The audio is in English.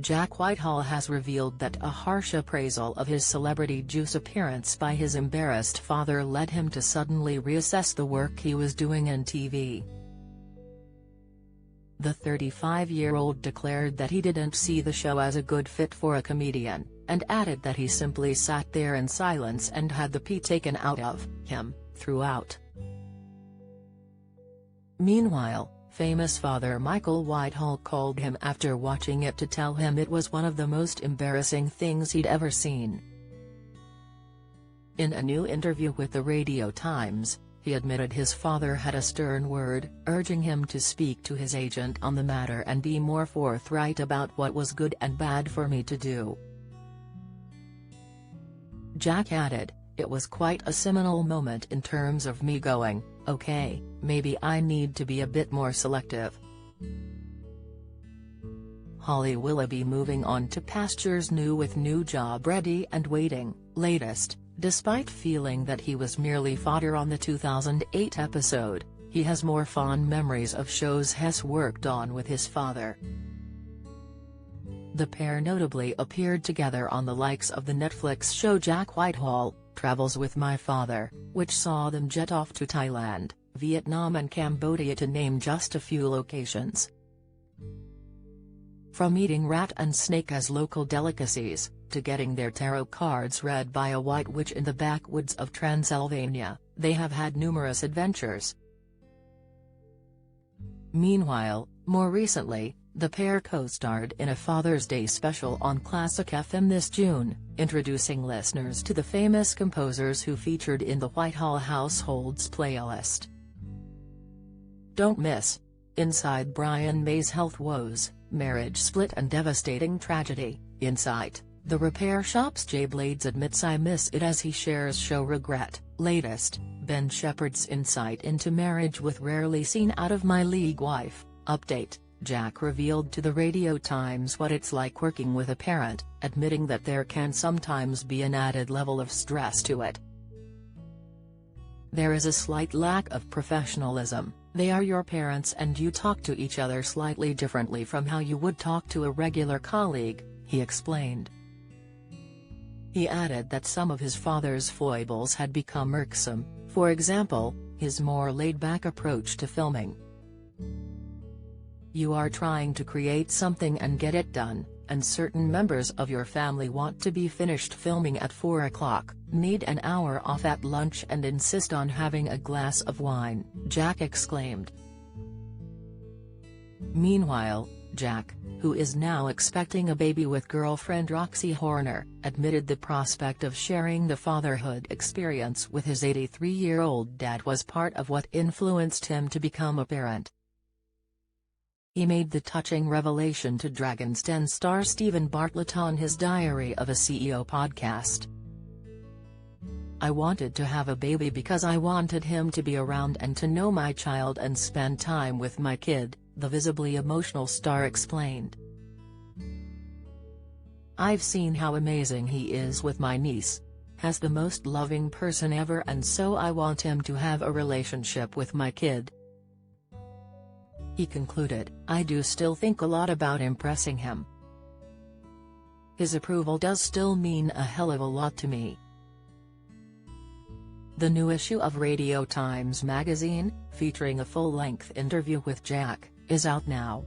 Jack Whitehall has revealed that a harsh appraisal of his celebrity juice appearance by his embarrassed father led him to suddenly reassess the work he was doing in TV. The 35-year-old declared that he didn't see the show as a good fit for a comedian, and added that he simply sat there in silence and had the pee taken out of him throughout. Meanwhile, famous father Michael Whitehall called him after watching it to tell him it was one of the most embarrassing things he'd ever seen. In a new interview with the Radio Times, he admitted his father had a stern word, urging him to speak to his agent on the matter and be more forthright about what was good and bad for me to do. Jack added, "It was quite a seminal moment in terms of me going, okay, maybe I need to be a bit more selective." Holly Willoughby moving on to pastures new with new job ready and waiting. Latest, despite feeling that he was merely fodder on the 2008 episode, he has more fond memories of shows Hess worked on with his father. The pair notably appeared together on the likes of the Netflix show Jack Whitehall Travels with My Father, which saw them jet off to Thailand, Vietnam and Cambodia to name just a few locations. From eating rat and snake as local delicacies, to getting their tarot cards read by a white witch in the backwoods of Transylvania, they have had numerous adventures. Meanwhile, more recently, the pair co-starred in a Father's Day special on Classic FM this June, introducing listeners to the famous composers who featured in the Whitehall household's playlist. Don't miss Inside Brian May's Health Woes, Marriage Split and Devastating Tragedy, Insight, The Repair Shop's Jay Blades admits I miss it as he shares show regret. Latest, Ben Shepherd's insight into marriage with rarely seen out of my league wife. Update, Jack revealed to the Radio Times what it's like working with a parent, admitting that there can sometimes be an added level of stress to it. There is a slight lack of professionalism. They are your parents and you talk to each other slightly differently from how you would talk to a regular colleague, he explained. He added that some of his father's foibles had become irksome, for example, his more laid-back approach to filming. You are trying to create something and get it done, and certain members of your family want to be finished filming at 4 o'clock, need an hour off at lunch and insist on having a glass of wine, Jack exclaimed. Meanwhile, Jack, who is now expecting a baby with girlfriend Roxy Horner, admitted the prospect of sharing the fatherhood experience with his 83-year-old dad was part of what influenced him to become a parent. He made the touching revelation to Dragon's Den star Stephen Bartlett on his Diary of a CEO podcast. I wanted to have a baby because I wanted him to be around and to know my child and spend time with my kid, the visibly emotional star explained. I've seen how amazing he is with my niece. Has the most loving person ever, and so I want him to have a relationship with my kid. He concluded, I do still think a lot about impressing him. His approval does still mean a hell of a lot to me. The new issue of Radio Times magazine, featuring a full-length interview with Jack, is out now.